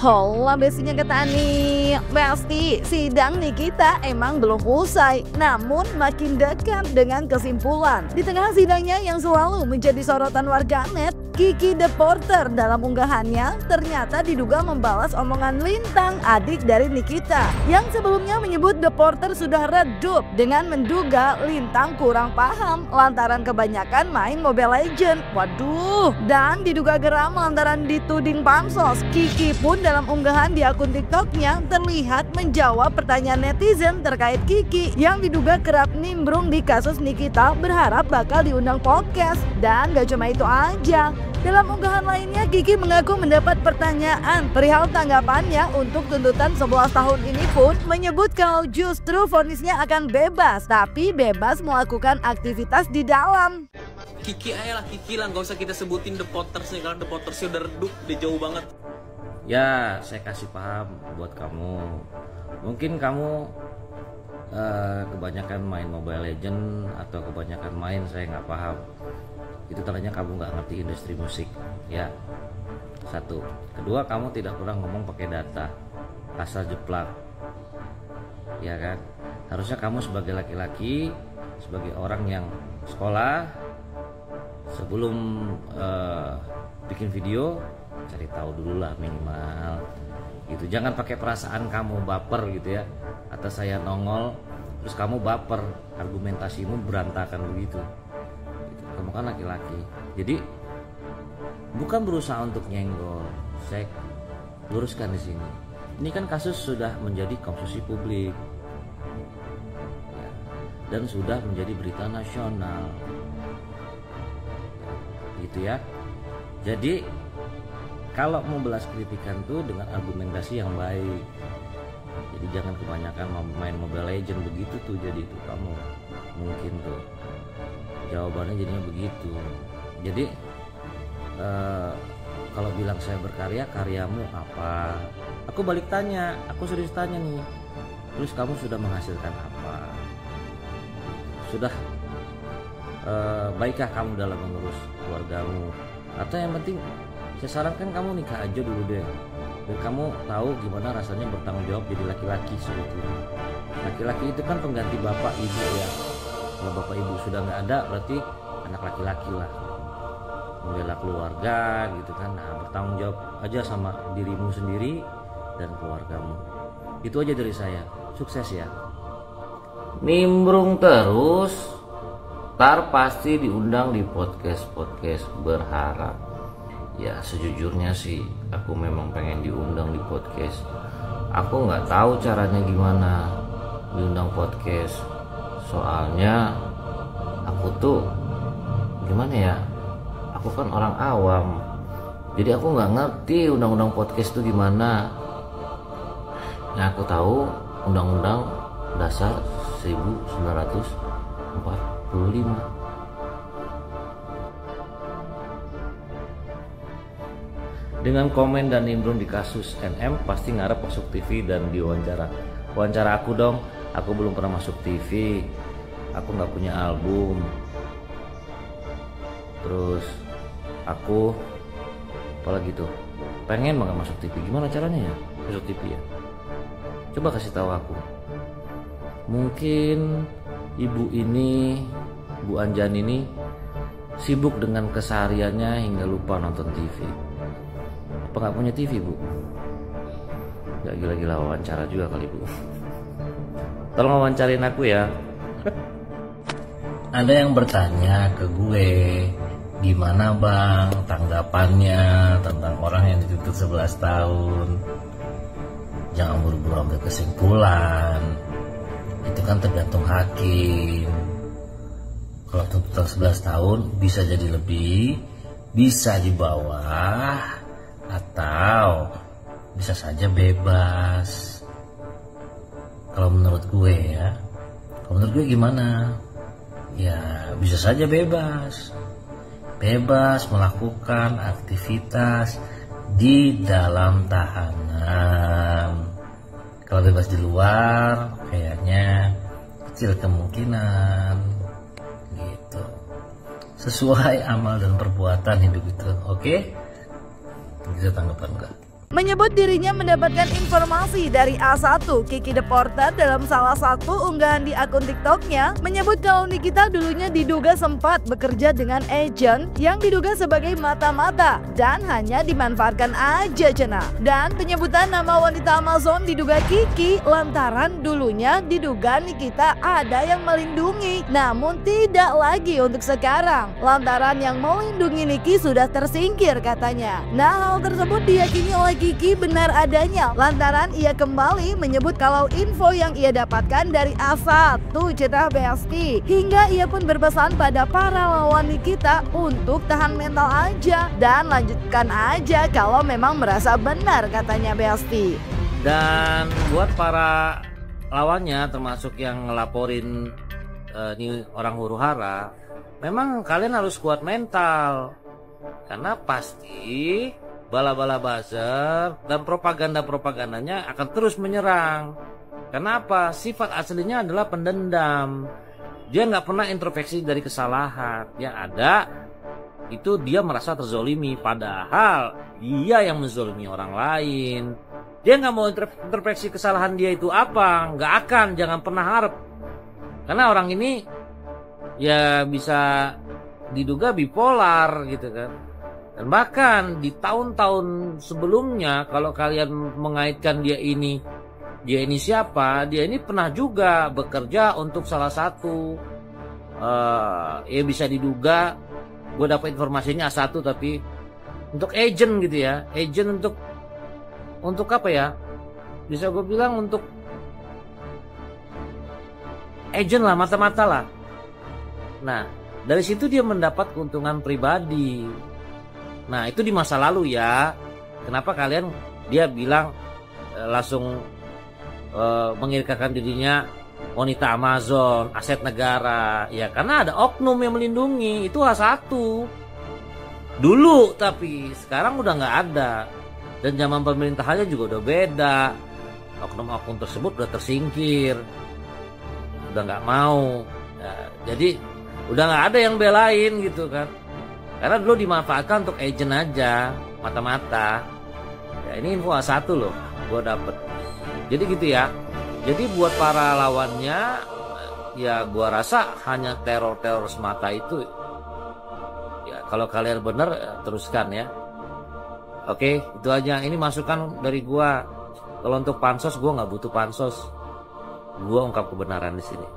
Hola bestinya Ketani. Besti, sidang Nikita emang belum usai, namun makin dekat dengan kesimpulan. Di tengah sidangnya yang selalu menjadi sorotan warganet, Kiki The Porter dalam unggahannya ternyata diduga membalas omongan Lintang, adik dari Nikita, yang sebelumnya menyebut The Porter sudah redup dengan menduga Lintang kurang paham lantaran kebanyakan main Mobile Legends. Waduh, dan diduga geram lantaran dituding pansos. Kiki pun dalam unggahan di akun TikToknya terlihat menjawab pertanyaan netizen terkait Kiki yang diduga kerap nimbrung di kasus Nikita berharap bakal diundang podcast. Dan gak cuma itu aja, dalam unggahan lainnya Kiki mengaku mendapat pertanyaan perihal tanggapannya untuk tuntutan 11 tahun ini pun menyebut kalau justru vonisnya akan bebas, tapi bebas melakukan aktivitas di dalam. Kiki aja lah, Kiki lah, gak usah kita sebutin The Potters nih, karena The Potters udah redup, udah jauh banget. Ya, saya kasih paham buat kamu. Mungkin kamu kebanyakan main Mobile Legends atau kebanyakan main saya nggak paham. Itu tandanya kamu nggak ngerti industri musik, ya. Satu. Kedua, kamu tidak pernah ngomong pakai data, asal jeplak, ya kan? Harusnya kamu sebagai laki-laki, sebagai orang yang sekolah, sebelum bikin video cari tahu dulu lah minimal gitu. Jangan pakai perasaan kamu baper gitu ya, atas saya nongol terus kamu baper, argumentasimu berantakan begitu gitu. Kamu kan laki-laki, jadi bukan berusaha untuk nyenggol. Saya luruskan di sini, ini kan kasus sudah menjadi konsumsi publik ya, dan sudah menjadi berita nasional gitu ya. Jadi kalau mau belas kritikan tuh dengan argumentasi yang baik. Jadi jangan kebanyakan main Mobile Legends begitu tuh, jadi itu kamu mungkin tuh jawabannya jadinya begitu. Jadi kalau bilang saya berkarya, karyamu apa? Aku balik tanya, aku serius tanya nih. Terus kamu sudah menghasilkan apa? Sudah baikkah kamu dalam mengurus keluargamu? Atau yang penting saya sarankan kamu nikah aja dulu deh, dan kamu tahu gimana rasanya bertanggung jawab jadi laki-laki sebetulnya. Laki-laki itu kan pengganti bapak ibu ya. Kalau bapak ibu sudah nggak ada, berarti anak laki-laki lah, membela keluarga gitu kan. Nah, bertanggung jawab aja sama dirimu sendiri dan keluargamu. Itu aja dari saya. Sukses ya. Nimbrung terus, ntar pasti diundang di podcast berharap. Ya sejujurnya sih aku memang pengen diundang di podcast. Aku nggak tahu caranya gimana diundang podcast. Soalnya aku tuh gimana ya, aku kan orang awam, jadi aku nggak ngerti undang-undang podcast tuh gimana. Nah, aku tahu undang-undang dasar 1945. Dengan komen dan nimbrung di kasus NM pasti ngarep masuk TV dan diwawancara. Wawancara aku dong, aku belum pernah masuk TV, aku nggak punya album. Terus aku apalagi tuh pengen banget masuk TV. Gimana caranya ya masuk TV ya? Coba kasih tahu aku. Mungkin ibu ini, Bu Anjan ini sibuk dengan kesehariannya hingga lupa nonton TV. Apa nggak punya TV, Bu? Gak gila-gila wawancara juga kali, Bu. Tolong wawancarin aku ya. Ada yang bertanya ke gue, gimana bang tanggapannya tentang orang yang dituntut 11 tahun? Jangan buru-buru ambil kesimpulan, itu kan tergantung hakim. Kalau tuntutan 11 tahun bisa jadi lebih, bisa di bawah, atau bisa saja bebas. Kalau menurut gue ya, kalau menurut gue gimana? Ya bisa saja bebas melakukan aktivitas di dalam tahanan. Kalau bebas di luar kayaknya kecil kemungkinan gitu, sesuai amal dan perbuatan hidup itu. Oke? Bisa tanggapan enggak? Menyebut dirinya mendapatkan informasi dari A1, Kiki The Porter dalam salah satu unggahan di akun TikToknya menyebut kalau Nikita dulunya diduga sempat bekerja dengan agent yang diduga sebagai mata-mata dan hanya dimanfaatkan aja cenah. Dan penyebutan nama wanita Amazon diduga Kiki lantaran dulunya diduga Nikita ada yang melindungi, namun tidak lagi untuk sekarang lantaran yang melindungi Niki sudah tersingkir katanya. Nah, hal tersebut diyakini oleh Kiki benar adanya lantaran ia kembali menyebut kalau info yang ia dapatkan dari A1 cenah Besti, hingga ia pun berpesan pada para lawan Nikita untuk tahan mental aja dan lanjutkan aja kalau memang merasa benar katanya Besti. Dan buat para lawannya termasuk yang ngelaporin ini orang huru-hara, memang kalian harus kuat mental karena pasti bala-bala buzzer dan propagandanya akan terus menyerang. Kenapa? Sifat aslinya adalah pendendam. Dia nggak pernah introspeksi dari kesalahan. Yang ada itu dia merasa terzolimi, padahal dia yang menzolimi orang lain. Dia nggak mau introspeksi kesalahan dia itu apa, nggak akan, jangan pernah harap. Karena orang ini ya bisa diduga bipolar gitu kan. Dan bahkan di tahun-tahun sebelumnya kalau kalian mengaitkan dia ini siapa, dia ini pernah juga bekerja untuk salah satu ya bisa diduga, gue dapat informasinya A1 tapi untuk agent gitu ya, agent untuk apa ya, bisa gue bilang untuk agent lah, mata-mata lah. Nah dari situ dia mendapat keuntungan pribadi. Nah itu di masa lalu ya. Kenapa kalian dia bilang langsung mengirkakan dirinya wanita Amazon, aset negara. Ya karena ada oknum yang melindungi. Itu A1 dulu, tapi sekarang udah nggak ada. Dan zaman pemerintahannya juga udah beda. Oknum-oknum tersebut udah tersingkir, udah nggak mau ya, jadi udah nggak ada yang belain gitu kan. Karena dulu dimanfaatkan untuk agent aja, mata-mata. Ya ini info A1 loh, gue dapet. Jadi gitu ya. Jadi buat para lawannya, ya gue rasa hanya teror-teror semata itu. Ya kalau kalian bener, teruskan ya. Oke, itu aja. Ini masukan dari gue. Kalau untuk pansos, gue nggak butuh pansos. Gue ungkap kebenaran di sini.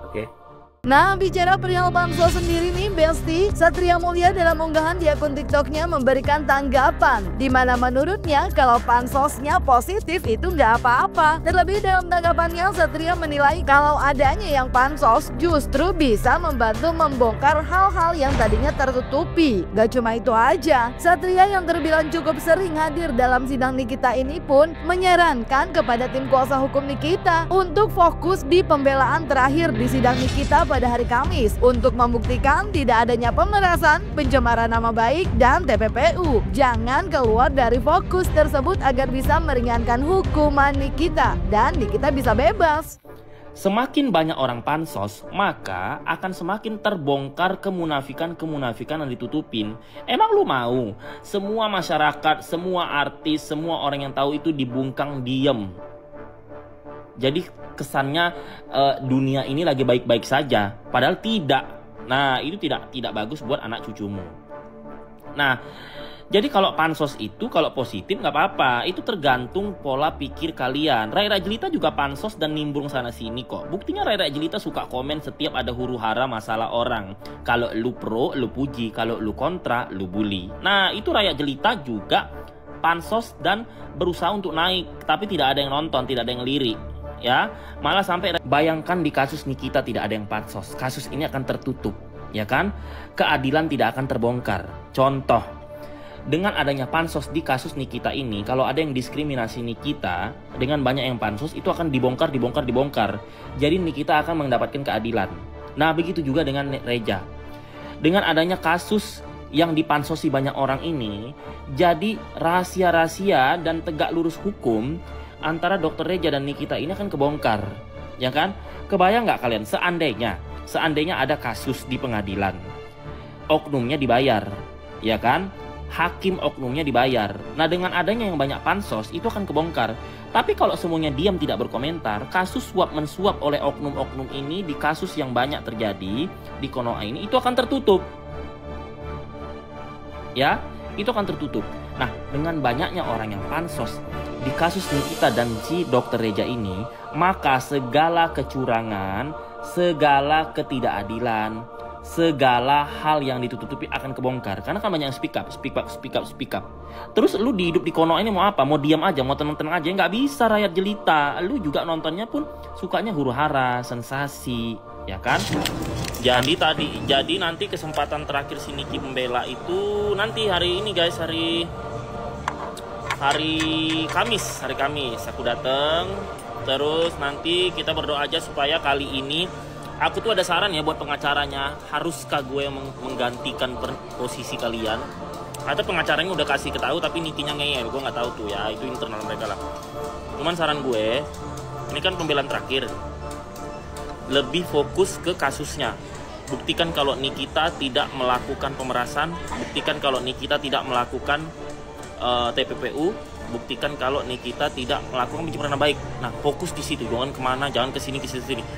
Oke. Nah, bicara perihal pansos sendiri nih Besti, Satria Mulia dalam unggahan di akun TikToknya memberikan tanggapan di mana menurutnya kalau pansosnya positif itu nggak apa-apa. Terlebih dalam tanggapannya, Satria menilai kalau adanya yang pansos justru bisa membantu membongkar hal-hal yang tadinya tertutupi. Gak cuma itu aja, Satria yang terbilang cukup sering hadir dalam sidang Nikita ini pun menyarankan kepada tim kuasa hukum Nikita untuk fokus di pembelaan terakhir di sidang Nikita pada hari Kamis untuk membuktikan tidak adanya pemerasan, pencemaran nama baik, dan TPPU. Jangan keluar dari fokus tersebut agar bisa meringankan hukuman Nikita dan Nikita bisa bebas. Semakin banyak orang pansos, maka akan semakin terbongkar kemunafikan yang ditutupin. Emang lu mau semua masyarakat, semua artis, semua orang yang tahu itu dibungkang diem? Jadi kesannya dunia ini lagi baik-baik saja, padahal tidak. Nah itu tidak bagus buat anak cucumu. Nah jadi kalau pansos itu kalau positif nggak apa-apa, itu tergantung pola pikir kalian. Rai Jelita juga pansos dan nimbrung sana sini kok. Buktinya Rai Jelita suka komen setiap ada huru hara masalah orang. Kalau lu pro lu puji, kalau lu kontra lu bully. Nah itu Rai Jelita juga pansos dan berusaha untuk naik, tapi tidak ada yang nonton, tidak ada yang lirik. Ya, malah sampai bayangkan di kasus Nikita tidak ada yang pansos, kasus ini akan tertutup, ya kan? Keadilan tidak akan terbongkar. Contoh, dengan adanya pansos di kasus Nikita ini, kalau ada yang diskriminasi Nikita dengan banyak yang pansos, itu akan dibongkar. Jadi Nikita akan mendapatkan keadilan. Nah, begitu juga dengan Reja. Dengan adanya kasus yang dipansosi banyak orang ini, jadi rahasia-rahasia dan tegak lurus hukum antara Dr. Reja dan Nikita ini akan kebongkar, ya kan? Kebayang nggak kalian seandainya ada kasus di pengadilan, oknumnya dibayar, ya kan? hakim oknumnya dibayar. Nah, dengan adanya yang banyak pansos, itu akan kebongkar. Tapi kalau semuanya diam tidak berkomentar, kasus suap mensuap oleh oknum-oknum ini di kasus yang banyak terjadi di Konoha ini, itu akan tertutup. Ya, itu akan tertutup. Nah, dengan banyaknya orang yang pansos di kasus Nikita dan si Dr. Reja ini, maka segala kecurangan, segala ketidakadilan, segala hal yang ditutupi akan kebongkar. Karena kan banyak yang speak up. Terus lu hidup di Konoha ini mau apa? Mau diam aja, mau tenang-tenang aja? Nggak bisa, rakyat jelita. Lu juga nontonnya pun sukanya huru-hara, sensasi, ya kan? Jadi nanti kesempatan terakhir si Niki membela itu nanti hari ini guys, hari Kamis aku datang. Terus nanti kita berdoa aja supaya kali ini aku tuh ada saran ya buat pengacaranya, haruskah gue menggantikan posisi kalian? Atau pengacaranya udah kasih ketahu tapi Nikinya ngeyel, gue nggak tahu tuh ya, itu internal mereka lah. Cuman saran gue, ini kan pembelaan terakhir, lebih fokus ke kasusnya. Buktikan kalau Nikita tidak melakukan pemerasan, buktikan kalau Nikita tidak melakukan TPPU, buktikan kalau Nikita tidak melakukan pencemaran baik. Nah, fokus di situ, jangan kemana, jangan ke sini.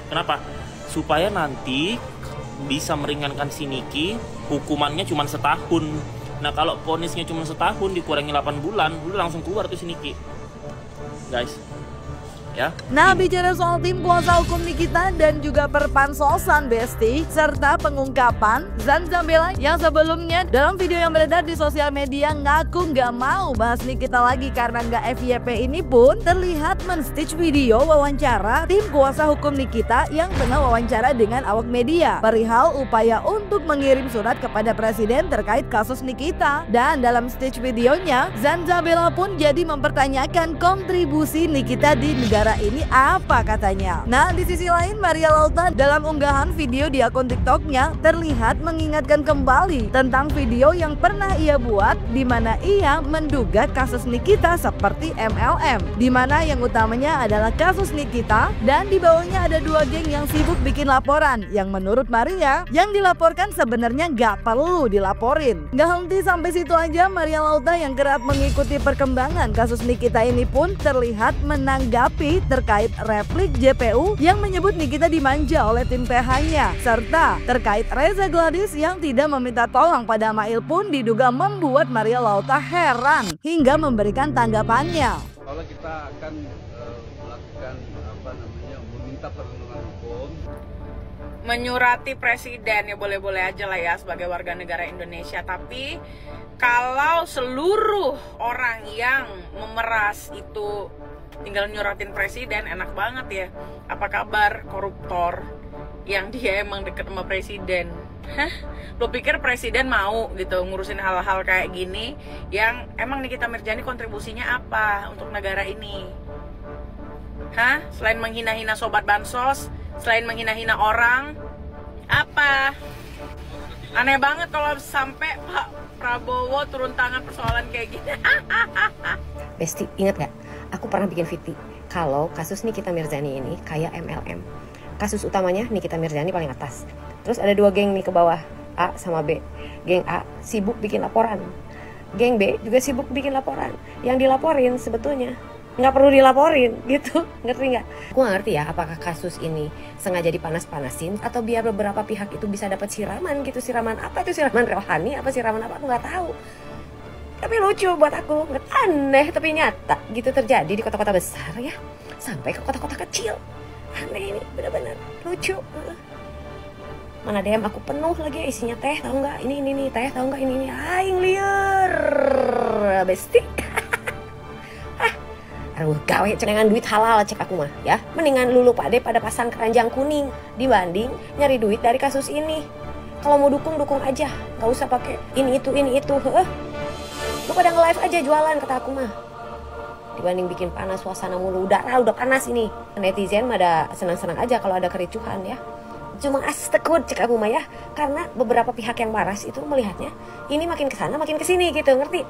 Kenapa? Supaya nanti bisa meringankan si Niki, hukumannya cuma setahun. Nah, kalau vonisnya cuma setahun dikurangi 8 bulan, udah langsung keluar tuh si Niki, guys. Ya. Nah, bicara soal tim kuasa hukum Nikita dan juga perpansosan Besti serta pengungkapan, Zanza Bella yang sebelumnya dalam video yang beredar di sosial media ngaku nggak mau bahas Nikita lagi karena nggak FYP ini pun terlihat men-stitch video wawancara tim kuasa hukum Nikita yang tengah wawancara dengan awak media perihal upaya untuk mengirim surat kepada presiden terkait kasus Nikita. Dan dalam stitch videonya, Zanza Bella pun jadi mempertanyakan kontribusi Nikita di negara ini apa katanya. Nah, di sisi lain Maria Lauta dalam unggahan video di akun TikToknya terlihat mengingatkan kembali tentang video yang pernah ia buat di mana ia menduga kasus Nikita seperti MLM, di mana yang utamanya adalah kasus Nikita dan di bawahnya ada 2 geng yang sibuk bikin laporan yang menurut Maria yang dilaporkan sebenarnya nggak perlu dilaporin. Nggak henti sampai situ aja, Maria Lauta yang kerap mengikuti perkembangan kasus Nikita ini pun terlihat menanggapi terkait replik JPU yang menyebut Nikita dimanja oleh tim PH-nya, serta terkait Reza Gladys yang tidak meminta tolong pada Mail pun diduga membuat Maria Lauta heran hingga memberikan tanggapannya. Kalau kita akan melakukan meminta perlindungan hukum, menyurati presiden ya boleh-boleh aja lah ya sebagai warga negara Indonesia, tapi kalau seluruh orang yang memeras itu tinggal nyuratin presiden, enak banget ya. Apa kabar koruptor yang dia emang deket sama presiden? Hah? Lo pikir presiden mau gitu ngurusin hal-hal kayak gini yang emang Nikita Mirzani kontribusinya apa untuk negara ini? Hah? Selain menghina-hina sobat bansos, selain menghina-hina orang, apa? Aneh banget kalau sampai Pak Prabowo turun tangan persoalan kayak gini. Besti, ingat gak? Aku pernah bikin VT kalau kasus Nikita Mirzani ini kayak MLM. Kasus utamanya Nikita Mirzani paling atas. Terus ada 2 geng nih ke bawah, A sama B. Geng A sibuk bikin laporan, geng B juga sibuk bikin laporan. Yang dilaporin sebetulnya nggak perlu dilaporin gitu, ngerti nggak? Aku nggak ngerti ya apakah kasus ini sengaja dipanas-panasin atau biar beberapa pihak itu bisa dapat siraman gitu. Siraman apa itu? Siraman rohani apa siraman apa? Aku nggak tahu. Tapi lucu buat aku, aneh tapi nyata gitu terjadi di kota-kota besar ya, sampai ke kota-kota kecil. Aneh ini, benar-benar lucu. Mana DM aku penuh lagi isinya teh, tahu nggak? Ini teh, tahu nggak? Ini aing liar, Besti. Aduh, gawe cengengan duit halal cek aku mah ya. Mendingan lulu pade pada pasang keranjang kuning dibanding nyari duit dari kasus ini. Kalau mau dukung aja, nggak usah pakai ini itu. Lu pada nge-live aja jualan kata aku mah. Dibanding bikin panas suasana mulu, udara udah panas ini. Netizen mah ada senang-senang aja kalau ada kericuhan ya. Cuma astekut cek aku mah ya. Karena beberapa pihak yang waras itu melihatnya ini makin kesana makin kesini gitu, ngerti?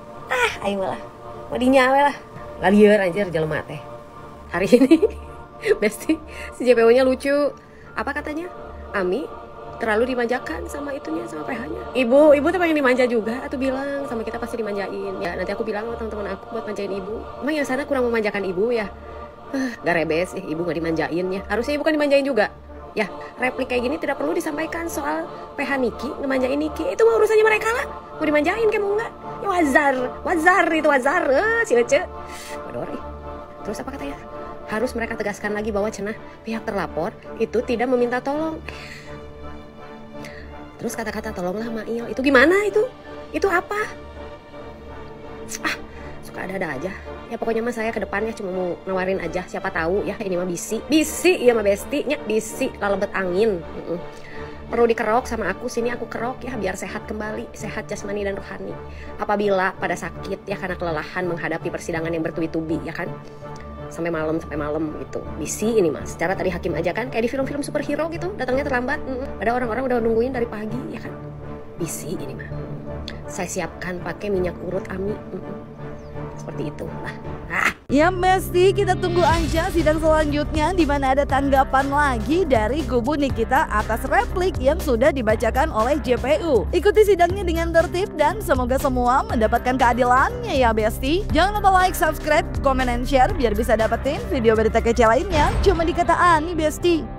Ayo malah mau dinyawe lah. Lalieur anjir jelema teh. Hari ini Besti si JPO-nya lucu. Apa katanya? Ami terlalu dimanjakan sama itunya, sama PH-nya. Ibu tuh pengen dimanja juga, atau bilang sama kita pasti dimanjain. Ya nanti aku bilang sama teman-teman aku buat manjain ibu. Emang yang sana kurang memanjakan ibu ya? Gak rebes ya, ibu gak dimanjain ya. Harusnya ibu kan dimanjain juga. Ya, replik kayak gini tidak perlu disampaikan soal PH Niki, ngemanjain Niki. Itu mah urusannya mereka lah. Mau dimanjain kayak mau enggak? Ya wazar itu wazar. Si Ece. Waduh, terus apa katanya? Harus mereka tegaskan lagi bahwa cenah pihak terlapor itu tidak meminta tolong. Terus kata-kata tolonglah Mail, itu gimana itu? Itu apa? Suka ada-ada aja. Ya pokoknya mah saya ke depannya cuma mau nawarin aja, siapa tahu ya ini mah bisi ya mah besti nya, bisi lalebet angin. Perlu dikerok sama aku, sini aku kerok ya biar sehat kembali, sehat jasmani dan rohani. Apabila pada sakit ya karena kelelahan menghadapi persidangan yang bertubi-tubi ya kan. Sampai malam gitu. Bisi ini mas. Secara tadi hakim aja kan kayak di film-film superhero gitu, datangnya terlambat. Ada orang-orang udah nungguin dari pagi ya kan. Bisi ini mah. Saya siapkan pakai minyak urut AMI. Seperti itu lah. Ya Besti, kita tunggu aja sidang selanjutnya di mana ada tanggapan lagi dari kubu Nikita atas replik yang sudah dibacakan oleh JPU. Ikuti sidangnya dengan tertib dan semoga semua mendapatkan keadilannya ya Besti. Jangan lupa like, subscribe, comment, and share biar bisa dapetin video berita kece lainnya cuma di Kata Ani Besti.